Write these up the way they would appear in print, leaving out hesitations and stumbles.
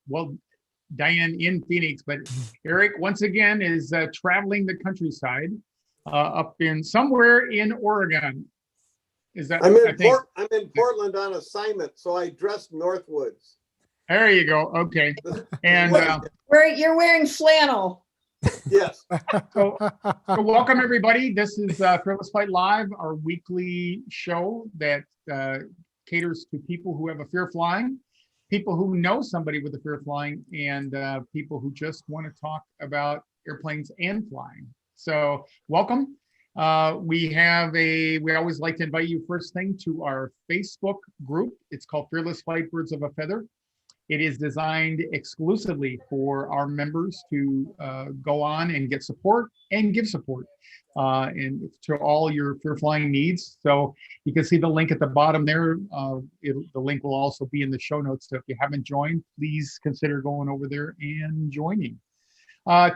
well, Diane in Phoenix, but Eric once again is traveling the countryside up in somewhere in Oregon. Is that? I'm in Portland on assignment, so I dressed Northwoods. There you go. Okay, and You're wearing flannel. Yes. so welcome everybody. This is Fearless Flight Live, our weekly show that caters to people who have a fear of flying, people who know somebody with a fear of flying, and people who just want to talk about airplanes and flying. So welcome. We always like to invite you first thing to our Facebook group. It's called Fearless Flight Birds of a Feather. It is designed exclusively for our members to go on and get support and give support and to all your fear flying needs. So you can see the link at the bottom there. The link will also be in the show notes. So if you haven't joined, please consider going over there and joining.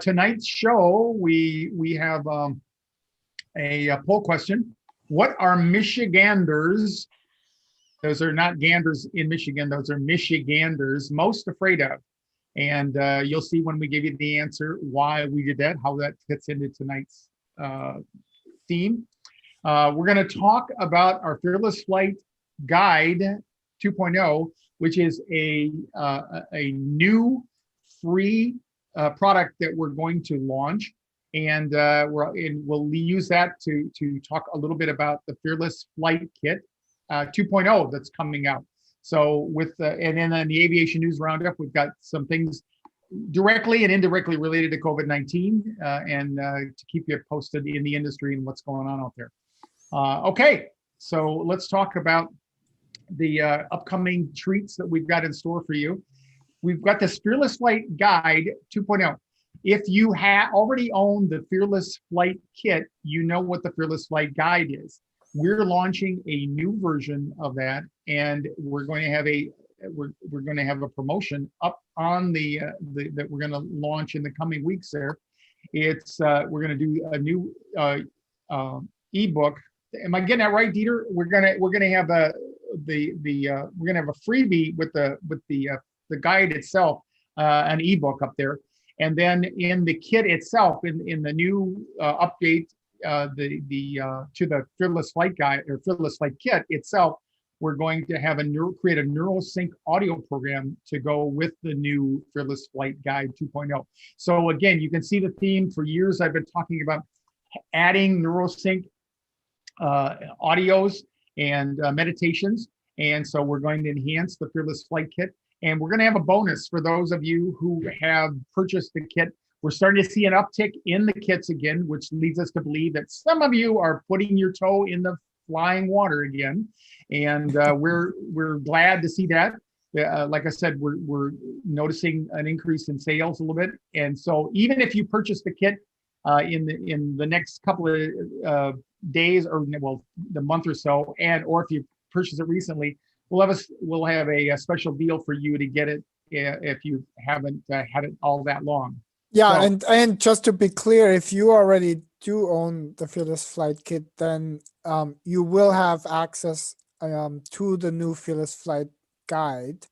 Tonight's show, we have a poll question. What are Michiganders, those are not ganders in Michigan, those are Michiganders, most afraid of? And you'll see when we give you the answer why we did that, how that fits into tonight's theme. We're going to talk about our Fearless Flight Guide 2.0, which is a new free product that we're going to launch. And we'll use that to talk a little bit about the Fearless Flight Kit 2.0 that's coming out. So and then on the Aviation News Roundup, we've got some things directly and indirectly related to COVID-19 and to keep you posted in the industry and what's going on out there. Okay, so let's talk about the upcoming treats that we've got in store for you. We've got this Fearless Flight Guide 2.0. If you already own the Fearless Flight Kit, you know what the Fearless Flight Guide is. We're launching a new version of that, and we're going to have a promotion up on that we're going to launch in the coming weeks. There, it's we're going to do a new ebook. Am I getting that right, Dieter? We're gonna have a freebie with the guide itself, an ebook up there. And then in the kit itself, in the new update, to the Fearless Flight Guide or Fearless Flight Kit itself, we're going to have create a NeuroSync audio program to go with the new Fearless Flight Guide 2.0. So again, you can see the theme. For years I've been talking about adding NeuroSync audios and meditations, and so we're going to enhance the Fearless Flight Kit. And we're going to have a bonus for those of you who have purchased the kit. We're starting to see an uptick in the kits again, which leads us to believe that some of you are putting your toe in the flying water again. And we're glad to see that. Like I said, we're noticing an increase in sales a little bit. And so even if you purchase the kit in the next couple of days, or well, the month or so, or if you purchase it recently, we'll have a special deal for you to get it if you haven't had it all that long. Yeah, so, and just to be clear, if you already do own the Fearless Flight Kit, then you will have access to the new Fearless Flight Guide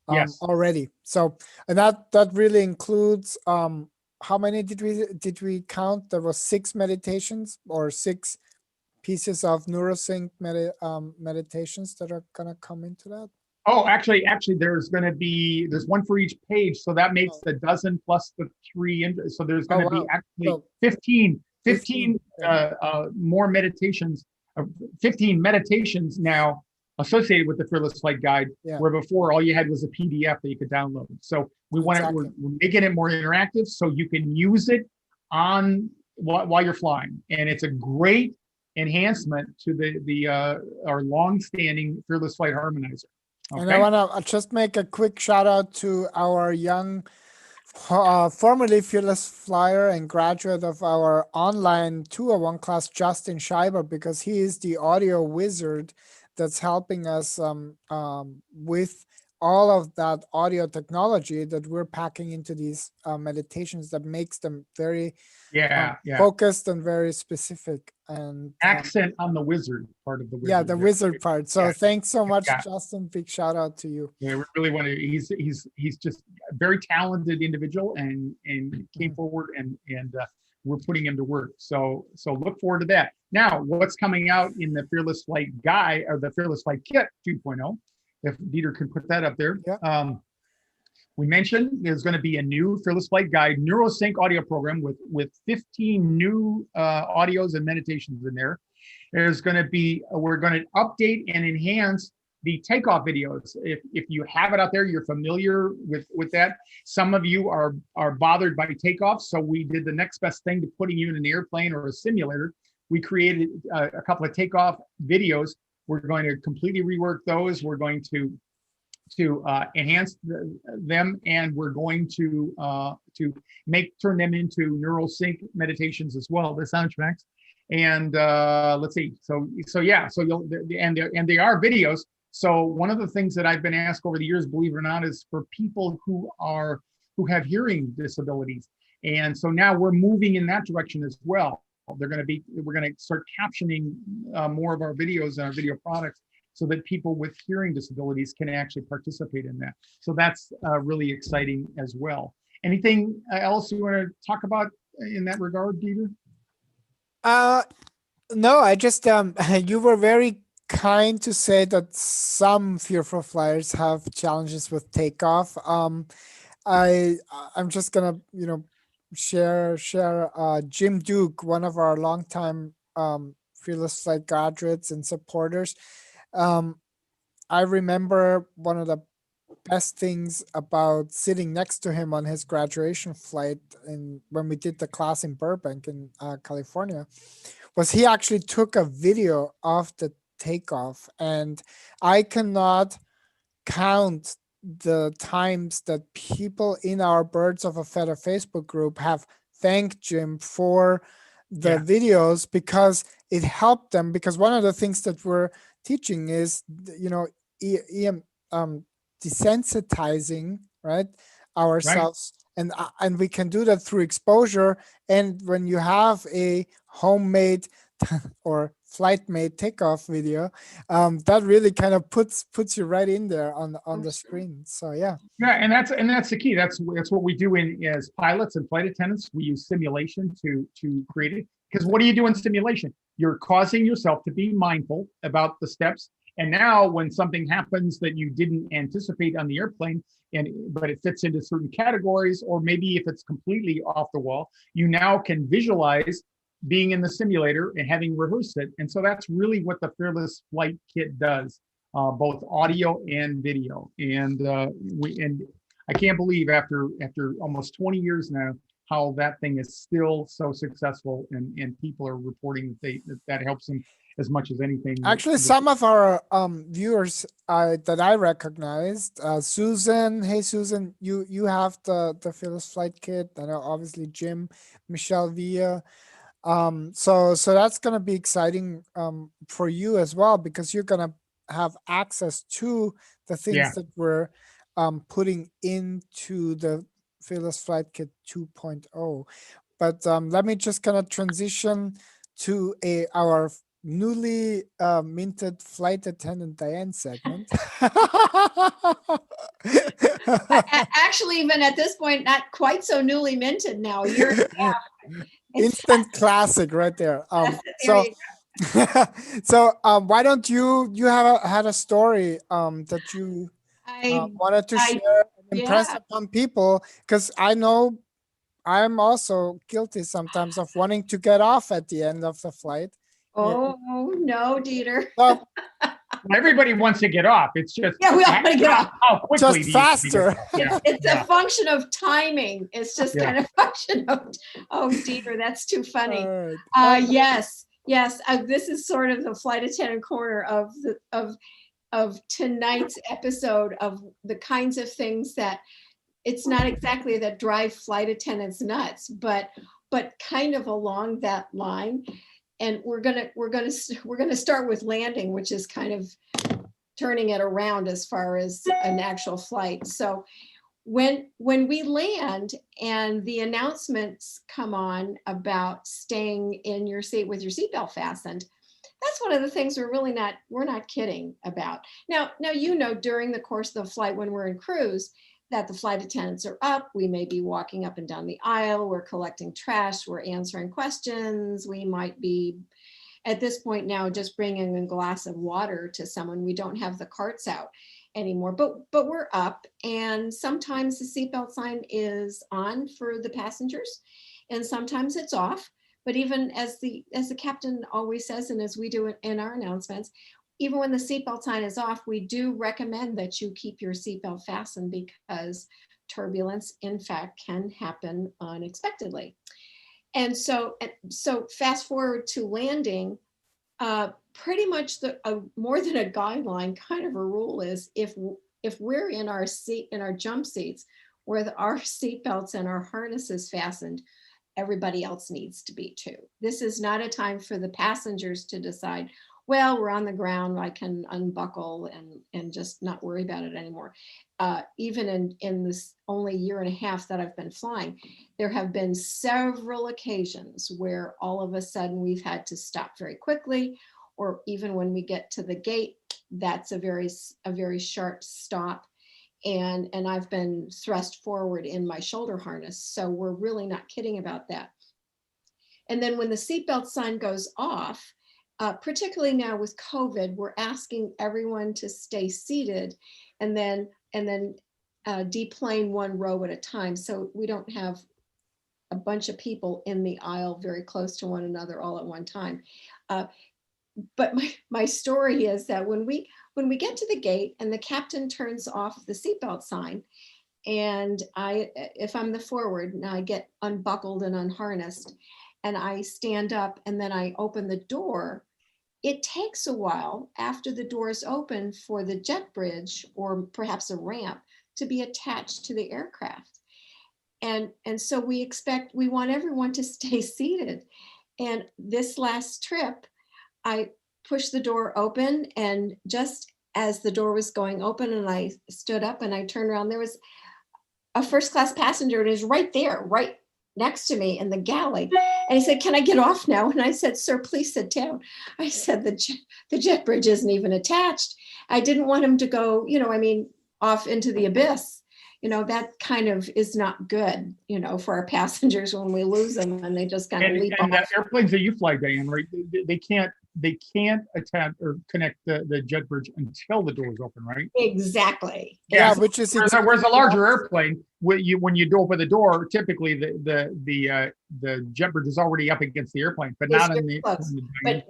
yes. already. So, and that really includes how many did we count? There was 6 meditations or 6 pieces of NeuroSync meditations that are gonna come into that. Oh, actually, there's one for each page, so that makes the dozen plus the 3. So there's going to be actually 15 more meditations, 15 meditations now associated with the Fearless Flight Guide, where before all you had was a PDF that you could download. So we're making it more interactive, so you can use it on while you're flying, and it's a great enhancement to our long-standing Fearless Flight Harmonizer. Okay. And I want to just make a quick shout out to our young, formerly Fearless Flyer and graduate of our online 201 class, Justin Scheiber, because he is the audio wizard that's helping us with all of that audio technology that we're packing into these meditations that makes them very Yeah, focused and very specific. And accent on the wizard part of the wizard. yeah, the there. wizard part. So Yeah. thanks so much, Yeah. Justin. Big shout out to you. Yeah, we really want to. He's just a very talented individual, and came forward, and we're putting him to work. So look forward to that. Now, what's coming out in the Fearless Flight Guide, or the Fearless Flight Kit 2.0? If Dieter can put that up there. Yeah. We mentioned there's going to be a new Fearless Flight Guide NeuroSync audio program with 15 new audios and meditations in there. There's going to be, we're going to update and enhance the takeoff videos. If you have it out there, you're familiar with that. Some of you are bothered by takeoff, so we did the next best thing to putting you in an airplane or a simulator. We created a couple of takeoff videos. We're going to completely rework those. We're going to enhance them, and we're going to turn them into NeuroSync meditations as well, the soundtracks. And let's see. So you'll, and they are videos. So one of the things that I've been asked over the years, believe it or not, is for people who have hearing disabilities. And so now we're moving in that direction as well. We're going to start captioning more of our videos and our video products, so that people with hearing disabilities can actually participate in that. So that's really exciting as well. Anything else you want to talk about in that regard, Dieter? No, I just you were very kind to say that some fearful flyers have challenges with takeoff. I'm just gonna share Jim Duke, one of our longtime Fearless Flight graduates and supporters. I remember one of the best things about sitting next to him on his graduation flight when we did the class in Burbank in California, was he actually took a video of the takeoff, and I cannot count the times that people in our Birds of a Feather Facebook group have thanked Jim for the videos, because it helped them. Because one of the things that we're teaching is, desensitizing, right, ourselves, and we can do that through exposure. And when you have a homemade or flight made takeoff video, that really kind of puts you right in there on the screen. So yeah, and that's the key. That's what we do as pilots and flight attendants. We use simulation to create it, because what do you do in simulation? You're causing yourself to be mindful about the steps. And now when something happens that you didn't anticipate on the airplane, but it fits into certain categories, or maybe if it's completely off the wall, you now can visualize being in the simulator and having rehearsed it. And so that's really what the Fearless Flight Kit does, both audio and video. And I can't believe after almost 20 years now, how that thing is still so successful, and people are reporting that helps them as much as anything. Actually, some of our viewers that I recognized, Susan, hey Susan, you have the Fearless Flight Kit. I know, obviously Jim, Michelle Villa. So that's gonna be exciting for you as well, because you're gonna have access to the things that we're putting into the Fearless Flight Kit 2.0. But let me just kind of transition to our newly minted Flight Attendant Diane segment. Actually, even at this point, not quite so newly minted now. Instant classic right there. There So why don't you had a story that you wanted to share and impress upon people, because I know I'm also guilty sometimes of wanting to get off at the end of the flight. Oh no, Dieter. Well, everybody wants to get off. It's just we all want to get off. How quickly just faster. It's a function of timing. It's just kind of function of. Oh, Dieter, that's too funny. Right. Yes. This is sort of the flight attendant corner of tonight's episode, of the kinds of things that it's not exactly that drive flight attendants nuts, but kind of along that line. And we're gonna start with landing, which is kind of turning it around as far as an actual flight. So when we land and the announcements come on about staying in your seat with your seatbelt fastened, that's one of the things we're not kidding about. Now, during the course of the flight when we're in cruise, that the flight attendants are up, we may be walking up and down the aisle, we're collecting trash, we're answering questions, we might be, at this point now, just bringing a glass of water to someone. We don't have the carts out anymore, but we're up, and sometimes the seatbelt sign is on for the passengers and sometimes it's off. But even as the captain always says, and as we do it in our announcements, even when the seatbelt sign is off, we do recommend that you keep your seatbelt fastened, because turbulence in fact can happen unexpectedly. And so fast forward to landing, pretty much more than a guideline, kind of a rule is if we're in our jump seats with our seatbelts and our harnesses fastened, everybody else needs to be too. This is not a time for the passengers to decide, well, we're on the ground, I can unbuckle and just not worry about it anymore. Even in this only year and a half that I've been flying, there have been several occasions where all of a sudden we've had to stop very quickly, or even when we get to the gate, that's a very sharp stop. And I've been thrust forward in my shoulder harness. So we're really not kidding about that. And then when the seatbelt sign goes off, particularly now with COVID, we're asking everyone to stay seated and then deplane one row at a time. So we don't have a bunch of people in the aisle very close to one another all at one time. But my story is that when we get to the gate and the captain turns off the seatbelt sign, and if I'm the forward, now I get unbuckled and unharnessed, and I stand up and then I open the door, it takes a while after the doors open for the jet bridge or perhaps a ramp to be attached to the aircraft. And so we want everyone to stay seated. And this last trip, I pushed the door open, and just as the door was going open and I stood up and I turned around, there was a first class passenger, and he was right there, right next to me in the galley. And he said, "Can I get off now?" And I said, "Sir, please sit down." I said, the jet bridge isn't even attached. I didn't want him to go, off into the abyss. That kind of is not good, for our passengers when we lose them and they just kind of leap off. And the airplanes that you fly, Diane, right? They can't attach or connect the jet bridge until the doors open, right? Exactly. Yeah, which is whereas a larger airplane, when you open the door, typically the jet bridge is already up against the airplane, but not in the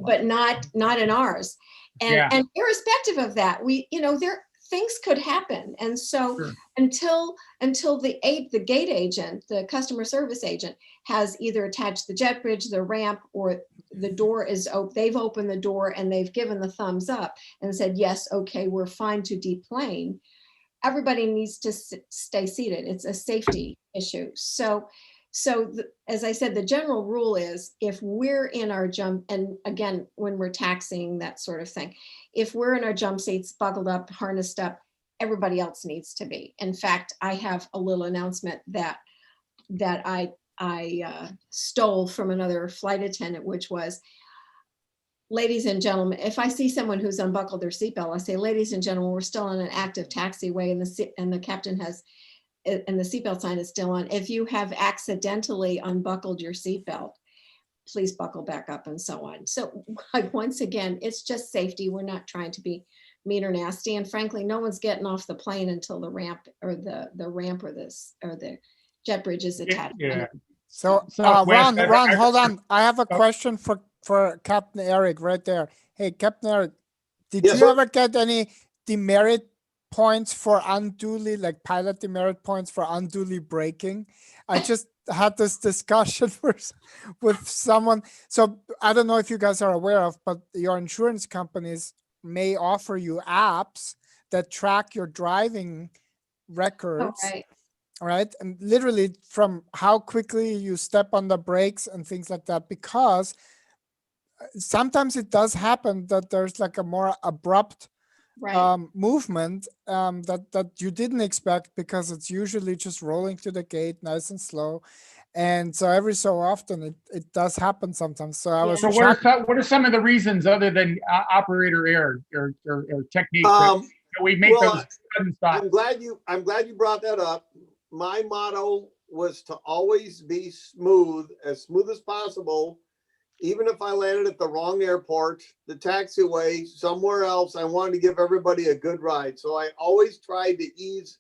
but not in ours. And irrespective of that, things could happen. And so Sure. until the gate agent, the customer service agent, has either attached the jet bridge, the ramp, or the door is open, they've opened the door and they've given the thumbs up and said, yes, okay, we're fine to deplane, everybody needs to stay seated. It's a safety issue. So as I said, the general rule is if we're in our jump, and again, when we're taxiing, that sort of thing, if we're in our jump seats, buckled up, harnessed up, everybody else needs to be. In fact, I have a little announcement that I stole from another flight attendant, which was, ladies and gentlemen, if I see someone who's unbuckled their seatbelt, I say, ladies and gentlemen, we're still in an active taxiway, and the captain has, and the seatbelt sign is still on. If you have accidentally unbuckled your seatbelt, please buckle back up, and so on. So once again, it's just safety. We're not trying to be mean or nasty. And frankly, no one's getting off the plane until the ramp or the jet bridge is attached. Yeah. So Ron, hold on. I have a question for Captain Eric right there. Hey, Captain Eric, did you ever get any demerit points for unduly, like pilot demerit points for unduly braking? I just had this discussion with someone. So I don't know if you guys are aware of, but your insurance companies may offer you apps that track your driving records. Oh, right. Right. And literally from how quickly you step on the brakes and things like that, because sometimes it does happen that there's like a more abrupt Right. movement that you didn't expect, because it's usually just rolling to the gate nice and slow. And so every so often it does happen sometimes. So I was So what are some of the reasons other than operator error or technique that we make well, those sudden stops? I'm glad you brought that up. My motto was to always be as smooth as possible. Even if I landed at the wrong airport, the taxiway, somewhere else, I wanted to give everybody a good ride. So I always tried to ease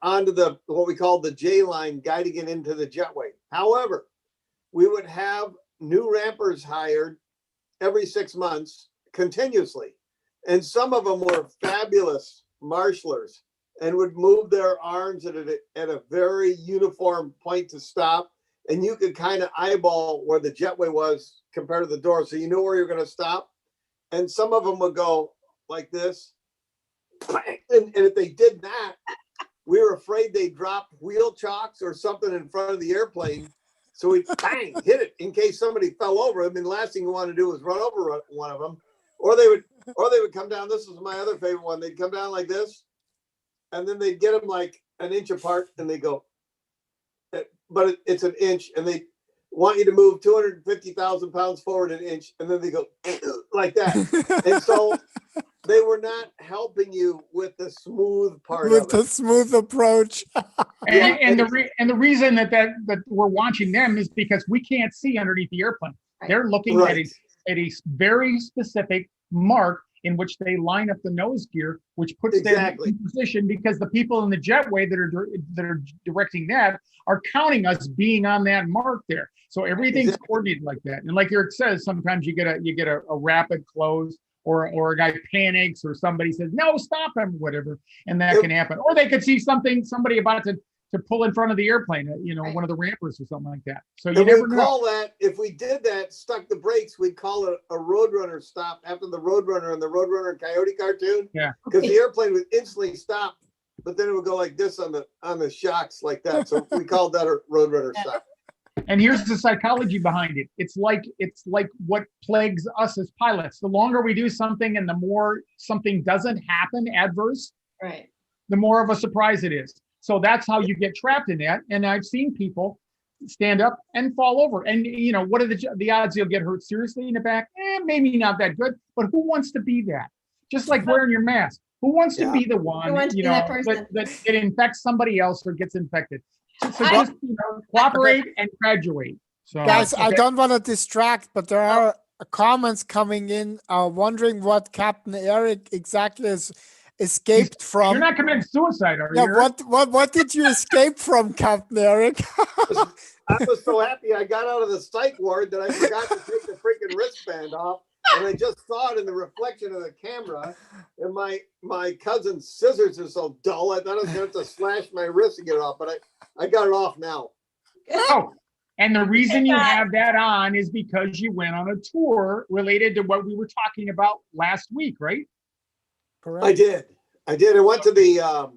onto what we call the J line, guiding it into the jetway. However, we would have new rampers hired every 6 months continuously. And some of them were fabulous marshalers and would move their arms at a very uniform point to stop. And you could kind of eyeball where the jetway was compared to the door. So you knew where you're going to stop. And some of them would go like this. And if they did that, we were afraid they dropped wheel chocks or something in front of the airplane. So we bang, hit it in case somebody fell over. I mean, the last thing you want to do is run over one of them. Or they would come down. This was my other favorite one. They'd come down like this. And then they'd get them like an inch apart and they go, but it's an inch, and they want you to move 250,000 pounds forward an inch, and then they go like that. And so they were not helping you with the smooth part with of the it. smooth approach. And the reason that we're watching them is because we can't see underneath the airplane. Right. They're looking Right. at a very specific mark in which they line up the nose gear, which puts Exactly. them in position, because the people in the jetway that are directing that are counting us being on that mark there. So everything's Exactly. coordinated like that. And like Eric says, sometimes you get a rapid close, or a guy panics, or somebody says, no, stop him, whatever. And that can happen. Or they could see somebody about to pull in front of the airplane, Right. one of the rampers or something like that. So you And never we know. call that, if we did that, stuck the brakes, we'd call it a Roadrunner stop after the Roadrunner and the Roadrunner and Coyote cartoon. Yeah. Because the airplane would instantly stop, but then it would go like this on the shocks like that. So we called that a Roadrunner stop. And here's the psychology behind it. It's like what plagues us as pilots. The longer we do something and the more something doesn't happen adverse, Right. the more of a surprise it is. So that's how you get trapped in that. And I've seen people stand up and fall over. And what are the odds you'll get hurt seriously in the back? Maybe not that good, but who wants to be that? Just like wearing your mask. Who wants to be the one, that infects somebody else or gets infected? So just cooperate and graduate. So Guys, okay. I don't want to distract, but there are comments coming in wondering what Captain Eric exactly is escaped from. You're not committing suicide, are you? Yeah, what did you escape from, Captain Eric? I was so happy I got out of the psych ward that I forgot to take the freaking wristband off. And I just saw it in the reflection of the camera. And my cousin's scissors are so dull, I thought I was going to have to slash my wrist to get it off. But I got it off now. Oh, and the reason you have that on is because you went on a tour related to what we were talking about last week, right? Correct. I did. I went to the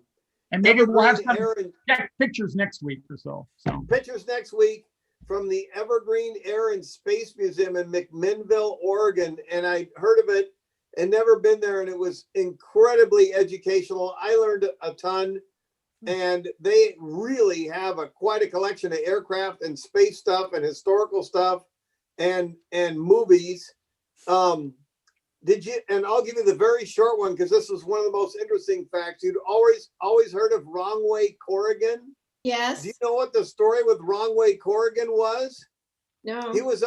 And maybe we'll have some Evergreen pictures next week or so. pictures next week from the Evergreen Air and Space Museum in McMinnville, Oregon. And I heard of it and never been there. And it was incredibly educational. I learned a ton. And they really have quite a collection of aircraft and space stuff and historical stuff and movies. Did you? And I'll give you the very short one because this was one of the most interesting facts. You'd always heard of Wrong Way Corrigan. Yes. Do you know what the story with Wrong Way Corrigan was? No. He was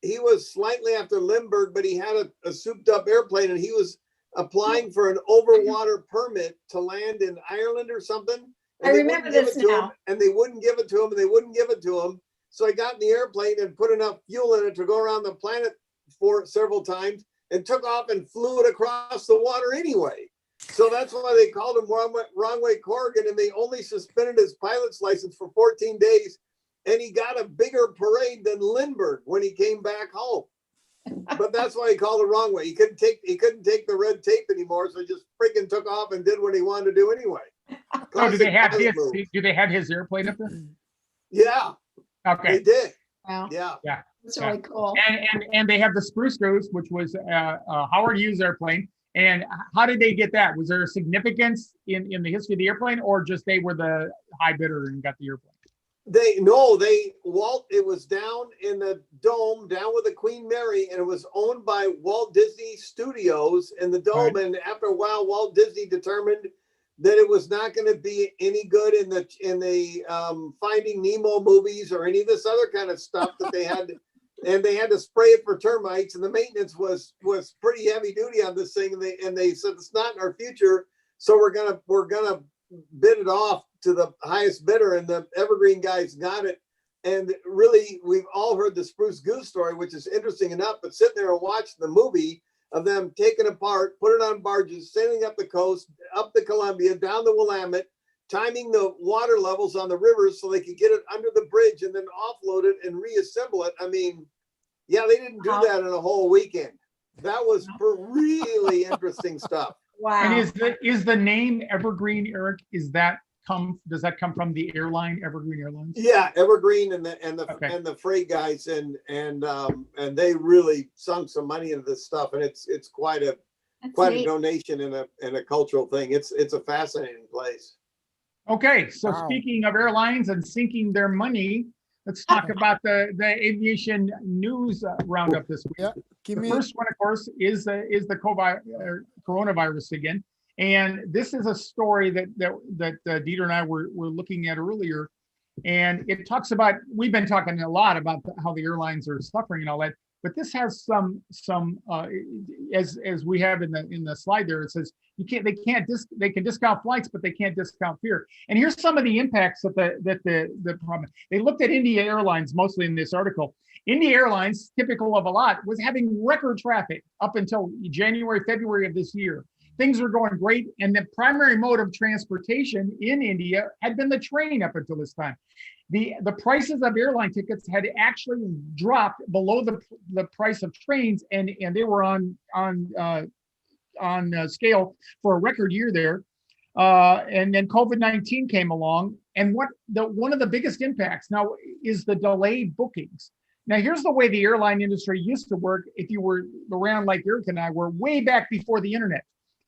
he was slightly after Lindbergh, but he had a souped up airplane and he was applying for an overwater permit to land in Ireland or something. I remember this now. And they wouldn't give it to him and they wouldn't give it to him. So I got in the airplane and put enough fuel in it to go around the planet for several times and took off and flew it across the water anyway. So that's why they called him Wrong Way Corrigan, and they only suspended his pilot's license for 14 days. And he got a bigger parade than Lindbergh when he came back home. But that's why he called it Wrong Way. He couldn't take the red tape anymore, so he just freaking took off and did what he wanted to do anyway. Oh, do they have his airplane up there? Yeah. Okay. They did. Wow. Yeah. That's really cool. And they have the Spruce Goose, which was Howard Hughes airplane. And how did they get that? Was there a significance in the history of the airplane, or just they were the high bidder and got the airplane? Walt, it was down in the dome, down with the Queen Mary, and it was owned by Walt Disney Studios in the dome. Right. And after a while, Walt Disney determined that it was not going to be any good in the Finding Nemo movies or any of this other kind of stuff that they had. And they had to spray it for termites, and the maintenance was pretty heavy duty on this thing. And they said it's not in our future, so we're gonna bid it off to the highest bidder, and the Evergreen guys got it. And really, we've all heard the Spruce Goose story, which is interesting enough. But sitting there and watching the movie of them taking apart, put it on barges, sailing up the coast, up the Columbia, down the Willamette, timing the water levels on the rivers so they could get it under the bridge and then offload it and reassemble it. I mean, yeah, they didn't do that in a whole weekend. That was for really interesting stuff. Wow. And is the name Evergreen, Eric? Does that come from the airline, Evergreen Airlines? Yeah, Evergreen and the freight guys and they really sunk some money into this stuff, and it's quite a donation and a cultural thing. It's a fascinating place. Okay, so Wow. Speaking of airlines and sinking their money, let's talk about the aviation news roundup this week. Yeah, The first one, of course, is the coronavirus again, and this is a story that Dieter and I were looking at earlier, and it talks about, we've been talking a lot about how the airlines are suffering and all that, but this has some as we have in the slide there, it says they can discount flights, but they can't discount fear. And here's some of the impacts that the problem. They looked at India Airlines mostly in this article. India Airlines, typical of a lot, was having record traffic up until January, February of this year. Things were going great, and the primary mode of transportation in India had been the train up until this time. The prices of airline tickets had actually dropped below the price of trains, and they were on scale for a record year there. And then COVID-19 came along, and one of the biggest impacts now is the delayed bookings. Now, here's the way the airline industry used to work. If you were around like Eric and I were way back before the internet.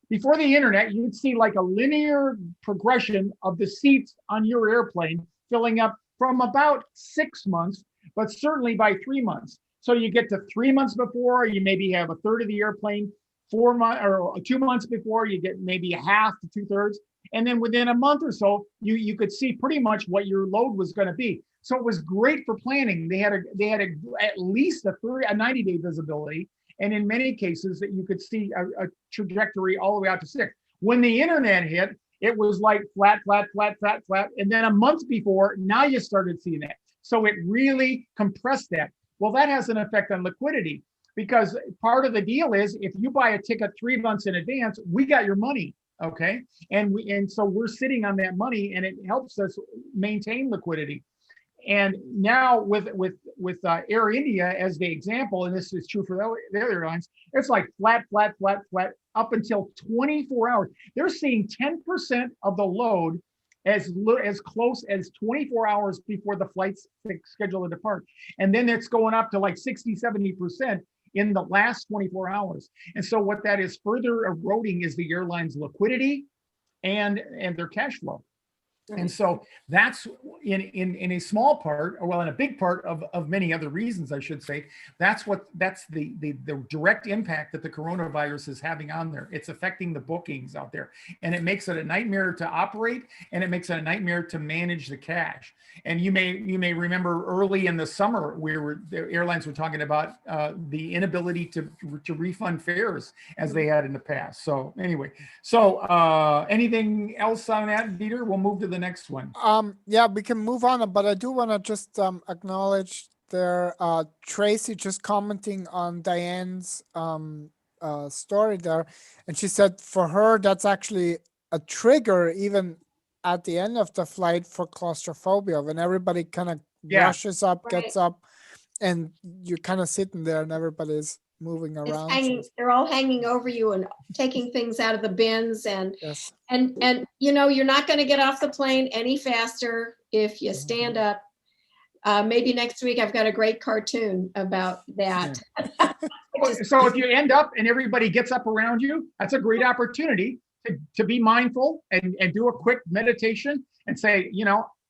Before the internet, you'd see like a linear progression of the seats on your airplane filling up from about 6 months, but certainly by 3 months. So you get to 3 months before, you maybe have a third of the airplane. 4 months or 2 months before, you get maybe a half to 2/3. And then within a month or so, you could see pretty much what your load was going to be. So it was great for planning. They had at least a 90-day visibility. And in many cases that you could see a trajectory all the way out to 6. When the internet hit, it was like flat, flat, flat, flat, flat. And then a month before, now you started seeing that. So it really compressed that. Well, that has an effect on liquidity, because part of the deal is if you buy a ticket 3 months in advance, we got your money, okay? And so we're sitting on that money, and it helps us maintain liquidity. And now with Air India as the example, and this is true for the other airlines, it's like flat, flat, flat, flat up until 24 hours. They're seeing 10% of the load as close as 24 hours before the flight's scheduled to depart. And then it's going up to like 60, 70% in the last 24 hours. And so what that is further eroding is the airline's liquidity and their cash flow. And so that's in a small part, or well, in a big part of many other reasons, I should say, that's the direct impact that the coronavirus is having on there. It's affecting the bookings out there, and it makes it a nightmare to operate, and it makes it a nightmare to manage the cash. And you may remember early in the summer, the airlines were talking about the inability to refund fares as they had in the past. So anyway, anything else on that, Dieter? We'll move to the next one. Yeah, we can move on, but I do want to just acknowledge there, Tracy just commenting on Diane's story there, and she said for her that's actually a trigger even at the end of the flight for claustrophobia, when everybody kind of rushes up, gets up, and you're kind of sitting there and everybody's moving around. They're all hanging over you and taking things out of the bins, and yes. and you're not going to get off the plane any faster if you stand up. Maybe next week I've got a great cartoon about that. So if you end up and everybody gets up around you, that's a great opportunity to be mindful and do a quick meditation and say,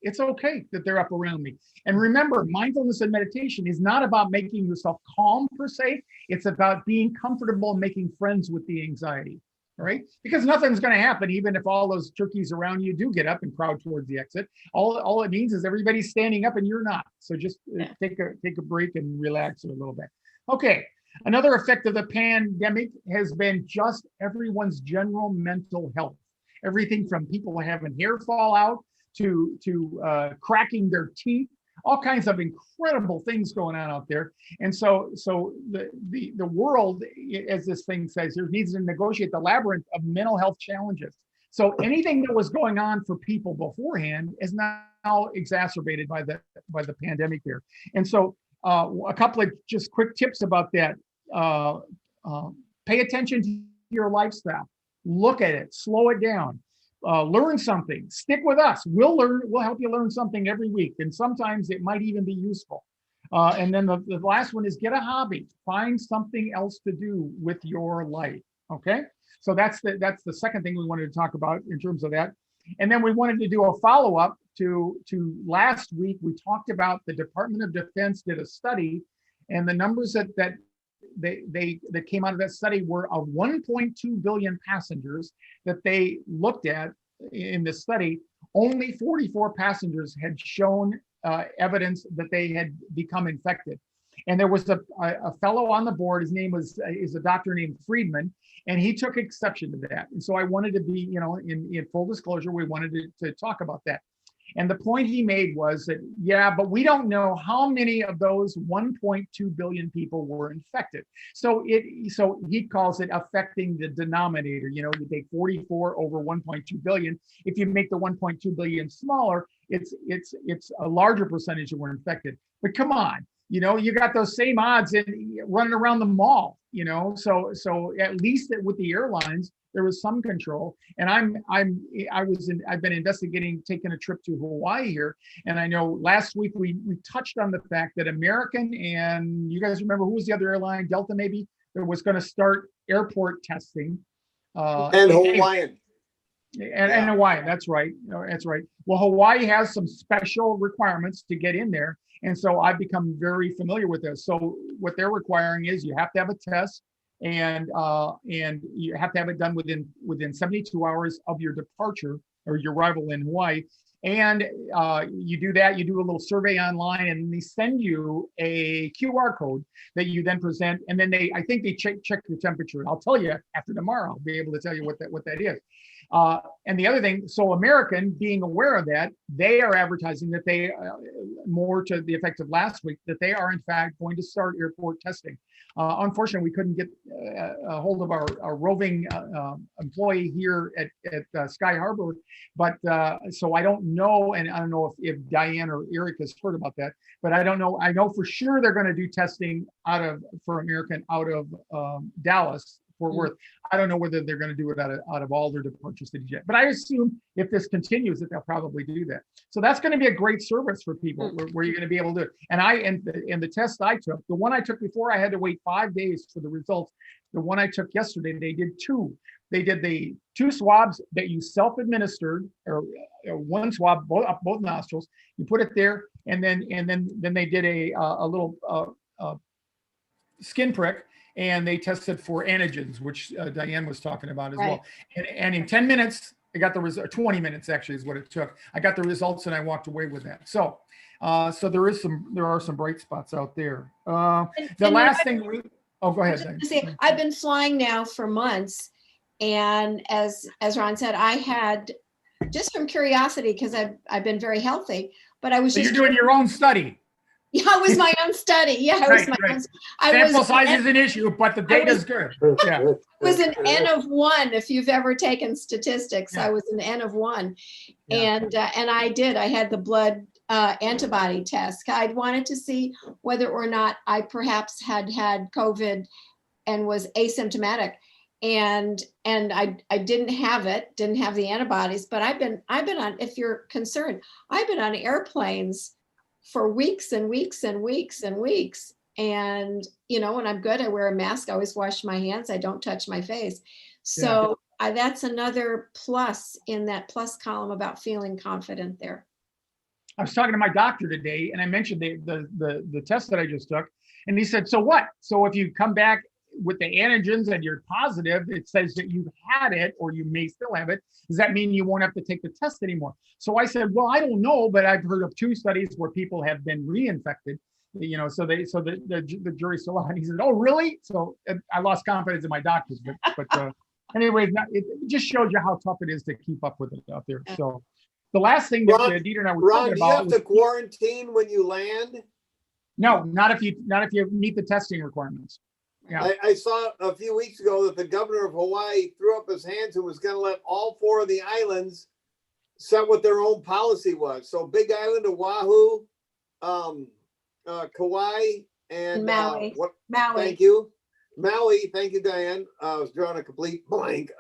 it's okay that they're up around me. And remember, mindfulness and meditation is not about making yourself calm per se. It's about being comfortable and making friends with the anxiety, right? Because nothing's going to happen, even if all those turkeys around you do get up and crowd towards the exit. All it means is everybody's standing up and you're not. So just take a break and relax a little bit. Okay. Another effect of the pandemic has been just everyone's general mental health. Everything from people having hair fall out to cracking their teeth, all kinds of incredible things going on out there. And so the world, as this thing says here, needs to negotiate the labyrinth of mental health challenges. So anything that was going on for people beforehand is now exacerbated by the pandemic here. And so a couple of just quick tips about that. Pay attention to your lifestyle. Look at it, slow it down. Learn something. Stick with us. We'll help you learn something every week, and sometimes it might even be useful. And then the last one is get a hobby. Find something else to do with your life. Okay, so that's the second thing we wanted to talk about in terms of that. And then we wanted to do a follow-up to last week. We talked about the Department of Defense did a study, and the numbers that came out of that study were of 1.2 billion passengers that they looked at in this study. Only 44 passengers had shown evidence that they had become infected. And there was a fellow on the board, his name is a doctor named Friedman, and he took exception to that. And so I wanted to be, in full disclosure, we wanted to talk about that. And the point he made was that, but we don't know how many of those 1.2 billion people were infected. So he calls it affecting the denominator. You take 44 over 1.2 billion. If you make the 1.2 billion smaller, it's a larger percentage that were infected. But come on, you got those same odds running around the mall. So at least with the airlines, there was some control. And I've been investigating taking a trip to Hawaii here. And I know last week we touched on the fact that American, and you guys remember who was the other airline, Delta maybe, that was going to start airport testing. And Hawaiian. And Hawaii, that's right. That's right. Well, Hawaii has some special requirements to get in there. And so I've become very familiar with this. So what they're requiring is you have to have a test, and you have to have it done within 72 hours of your departure or your arrival in Hawaii. And you do that, you do a little survey online, and they send you a QR code that you then present. And then I think they check your temperature. I'll tell you after tomorrow, I'll be able to tell you what that is. And the other thing, so American, being aware of that, they are advertising that they, more to the effect of last week, that they are in fact going to start airport testing. Unfortunately, we couldn't get a hold of our roving employee here at Sky Harbor, but so I don't know, and I don't know if Diane or Eric has heard about that, but I don't know. I know for sure they're going to do testing for American out of Dallas, Fort Worth. I don't know whether they're going to do it out of all their departure cities yet, but I assume if this continues that they'll probably do that. So that's going to be a great service for people where you're going to be able to do it. And the test I took, the one I took before, I had to wait 5 days for the results. The one I took yesterday, they did two. They did the 2 swabs that you self-administered, or one swab, both nostrils. You put it there, and then they did a little skin prick, and they tested for antigens, which Diane was talking about as well. And in 10 minutes, I got the result. 20 minutes actually is what it took. I got the results, and I walked away with that. So, so there are some bright spots out there. Go ahead. I've been flying now for months, and as Ron said, I had, just from curiosity, because I've been very healthy, but I was so just you're doing your own study. Yeah, it was my own study. Yeah, it was my own. Sample size is an issue, but the data is good. Yeah, it was an N of 1. If you've ever taken statistics, I was an N of 1, and I had the blood antibody test. I wanted to see whether or not I perhaps had COVID and was asymptomatic, and I didn't have the antibodies. But I've been on. If you're concerned, I've been on airplanes for weeks and weeks and weeks and weeks. And, you know, when I'm good, I wear a mask. I always wash my hands. I don't touch my face. So that's another plus in that plus column about feeling confident there. I was talking to my doctor today, and I mentioned the test that I just took, and he said, "So what? So if you come back with the antigens and you're positive, it says that you've had it, or you may still have it. Does that mean you won't have to take the test anymore?" So I said, "Well, I don't know, but I've heard of 2 studies where people have been reinfected. You know, so the jury's still out." And he said, "Oh, really?" So I lost confidence in my doctors, but anyways, it just shows you how tough it is to keep up with it out there. So. The last thing that Dieter and I were talking Ron, do you have to quarantine when you land? No, not if you meet the testing requirements. Yeah. I saw a few weeks ago that the governor of Hawaii threw up his hands and was going to let all 4 of the islands set what their own policy was. So Big Island, Oahu, Kauai, and Maui. Maui. Thank you. Maui, thank you, Diane. I was drawing a complete blank.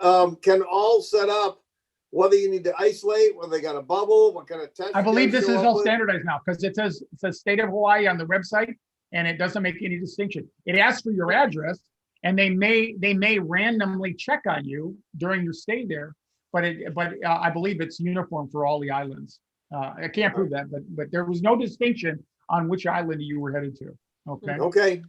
Can all set up, whether you need to isolate, whether they got a bubble, what kind of test. I believe this is all standardized now, because it says state of Hawaii on the website, and it doesn't make any distinction. It asks for your address, and they may randomly check on you during your stay there, but I believe it's uniform for all the islands. I can't prove that, but there was no distinction on which island you were headed to. Okay. Okay.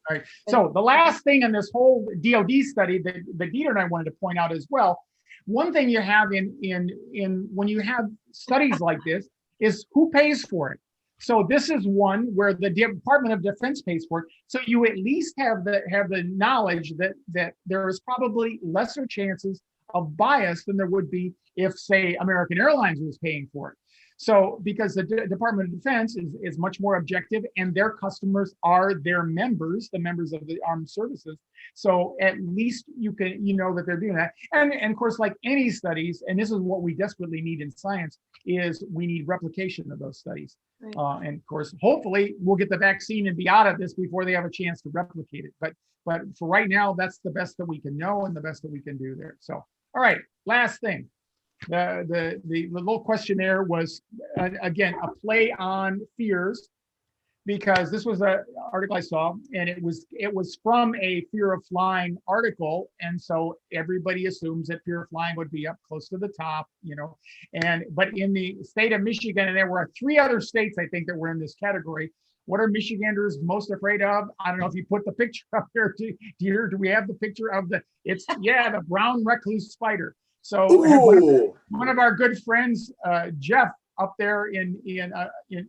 All right. So the last thing in this whole DoD study that Dieter and I wanted to point out as well. One thing you have in when you have studies like this is who pays for it. So this is one where the Department of Defense pays for it. So you at least have the knowledge that there is probably lesser chances of bias than there would be if, say, American Airlines was paying for it. So because the Department of Defense is much more objective, and their customers are their members, the members of the armed services. So at least you know that they're doing that. And of course, like any studies, and this is what we desperately need in science, is we need replication of those studies. Right. And of course, hopefully we'll get the vaccine and be out of this before they have a chance to replicate it. But for right now, that's the best that we can know and the best that we can do there. So, all right, last thing. The little questionnaire was again a play on fears, because this was an article I saw, and it was from a Fear of Flying article, and so everybody assumes that Fear of Flying would be up close to the top, you know. But in the state of Michigan, and there were 3 other states I think that were in this category. What are Michiganders most afraid of? I don't know if you put the picture up there. Do we have the picture of the brown recluse spider. So one of our good friends, Jeff, up there in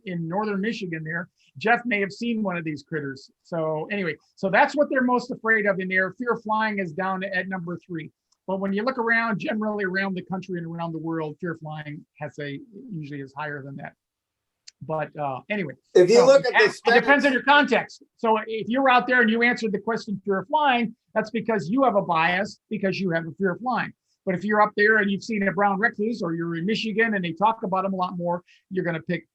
northern Michigan there, Jeff may have seen one of these critters. So anyway, so that's what they're most afraid of in there. Fear of flying is down at number 3. But when you look around, generally around the country and around the world, fear of flying usually is higher than that. But anyway, if you look at it depends on your context. So if you're out there and you answered the question fear of flying, that's because you have a bias, because you have a fear of flying. But if you're up there and you've seen a brown recluse, or you're in Michigan and they talk about them a lot more, you're going to pick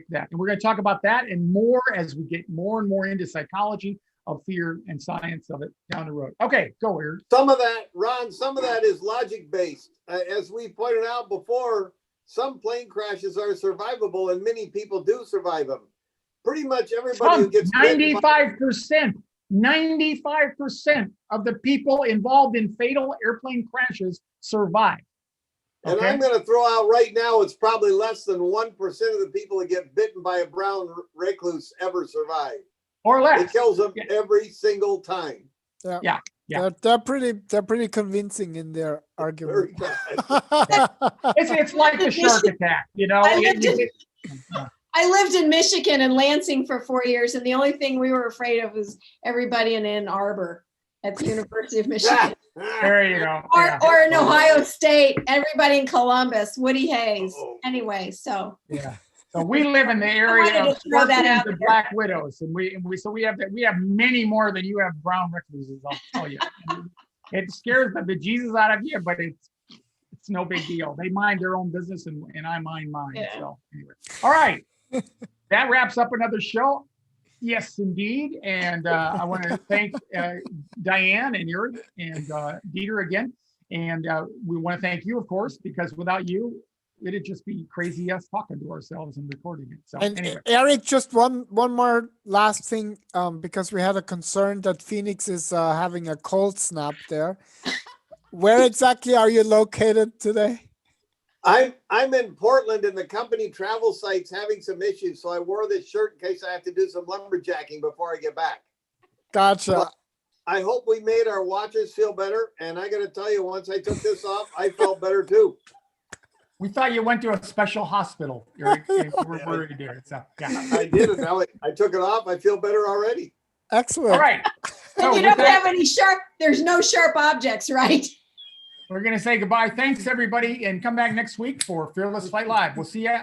that. And we're going to talk about that and more as we get more and more into psychology of fear and science of it down the road. Okay, go here. Some of that, Ron, is logic based. As we pointed out before, some plane crashes are survivable, and many people do survive them. Pretty much everybody who gets 95%. 95% of the people involved in fatal airplane crashes survive. And I'm going to throw out right now, it's probably less than 1% of the people that get bitten by a brown recluse ever survive. Or less. It kills them every single time. Yeah. They're pretty convincing in their argument. It's like a shark attack, you know. I lived in Michigan and Lansing for 4 years, and the only thing we were afraid of was everybody in Ann Arbor at the University of Michigan. There you go. Or in Ohio State, everybody in Columbus, Woody Hayes. Anyway, so yeah. So we live in the area of scorpions and black widows, and we have many more than you have brown recluses. I'll tell you, it scares the bejesus out of you, but it's no big deal. They mind their own business, and I mind mine. Yeah. So anyway, all right, that wraps up another show. Yes, indeed, and I want to thank Diane and Eric and Dieter again, and we want to thank you, of course, because without you, it'd just be crazy us talking to ourselves and recording it. So And anyway, Eric, just one more last thing, because we had a concern that Phoenix is having a cold snap there. Where exactly are you located today? I'm in Portland and the company travel site's having some issues. So I wore this shirt in case I have to do some lumberjacking before I get back. Gotcha. Well, I hope we made our watchers feel better. And I got to tell you, once I took this off, I felt better too. we thought you went to a special hospital. Eric, and we're worried there. So yeah. I did it. Now I took it off. I feel better already. Excellent. All right. So And you with don't that, have any sharp, there's no sharp objects, right? we're going to say goodbye. Thanks, everybody, and come back next week for Fearless Flight Live. We'll see you